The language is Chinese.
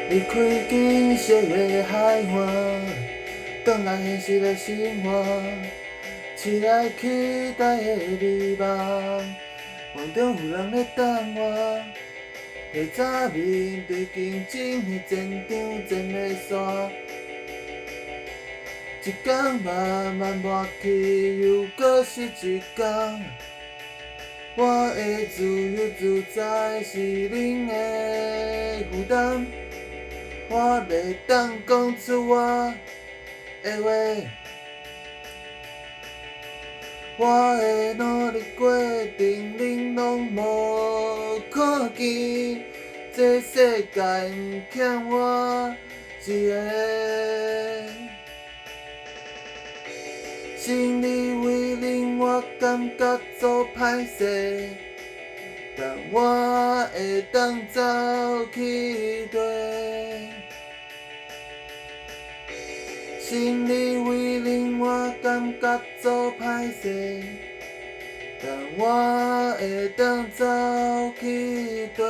离开景色的海岸，转来现实的生活，起来期待的美梦，梦中有人在等我，提早面对竞争的战场前的线，一天慢慢抹去，又搁是一天。我的自由自在是恁的负担，我袂当讲出我的话，我的努力过程恁拢无看见，这世界毋欠我一个。心里为恁我感觉做歹势，但我会当走去对。心里为恁我感觉做歹势，但我会当走去对。